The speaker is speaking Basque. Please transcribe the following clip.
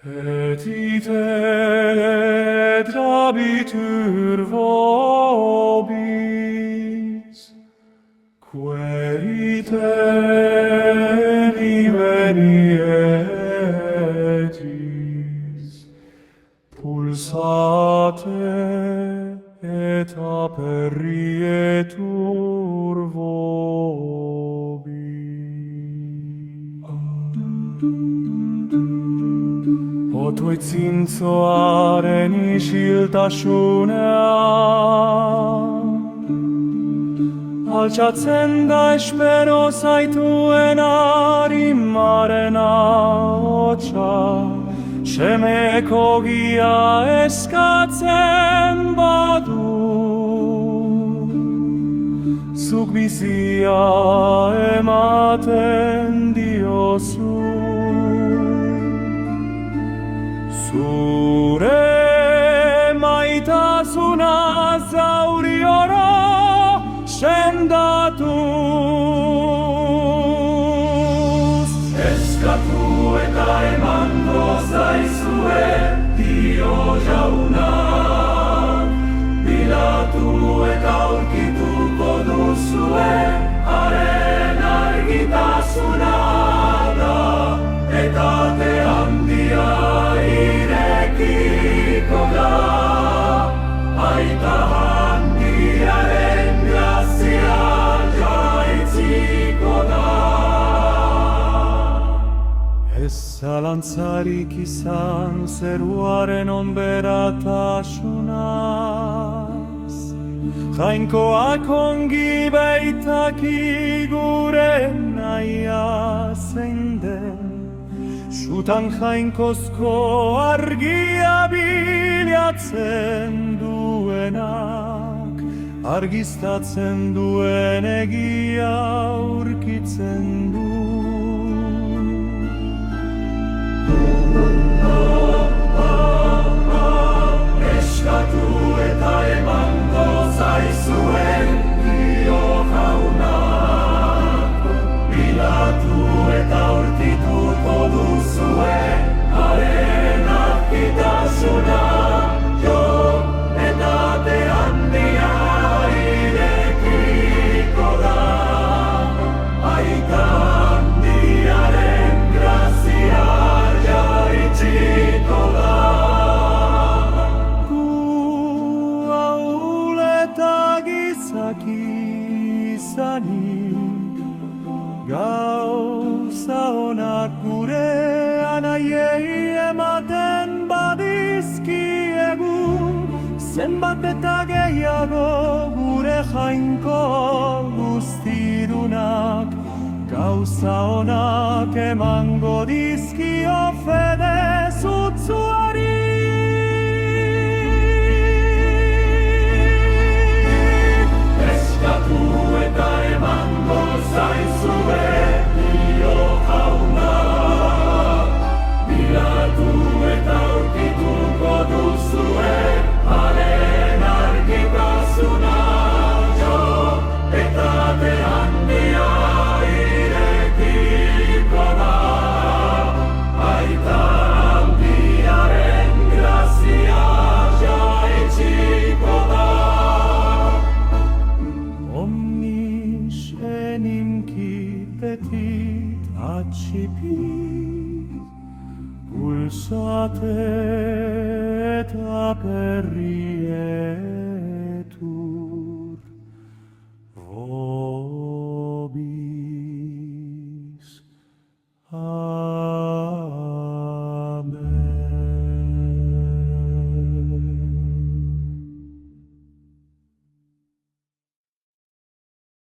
Et ite trabitur vobis, querite diverietis, pulsate et aperietur vobis. Otoi zinzoaren isiltasunean, altxatzen da espero zaituen arimaren ahotsa, semeko gia eskatzen badu, zuk bizia ematen diozu. Zure maitasuna zauri oro sendatuz. Eskatu eta emango zaizue dio jaunak, bilatu eta aurkituko duzue haren argitasuna da, eta te handia irekiko da, aita handiaren grazia jaitziko da. Ez zalantzarik izan zeruaren onberatasunaz, Jainkoak ongi baitaki gure nahia zein den, sutan jainkozko argia bilatzen duenak, argiztatzen duen egia aurkitzen du. Eskatu eta emango zaizuen dio jaunak, bilatu eta aurkituko duzue haren argitasuna, jo eta te handia irekiko da, aita handiaren grazia jaitziko da. Izanik, gauza onak gure anaiei ematen badizkiegu, zenbat eta gehiago gure jainko guztirunak, gauza onak emango dizkio fede zutzuari. Eta emango zaizue dio jaunak, bilatu eta aurkituko duzue haren argitasuna, jo eta te handia irekiko da, aita handiaren grazia jaitziko da. Petit accipit, pulsate et aperietur vobis.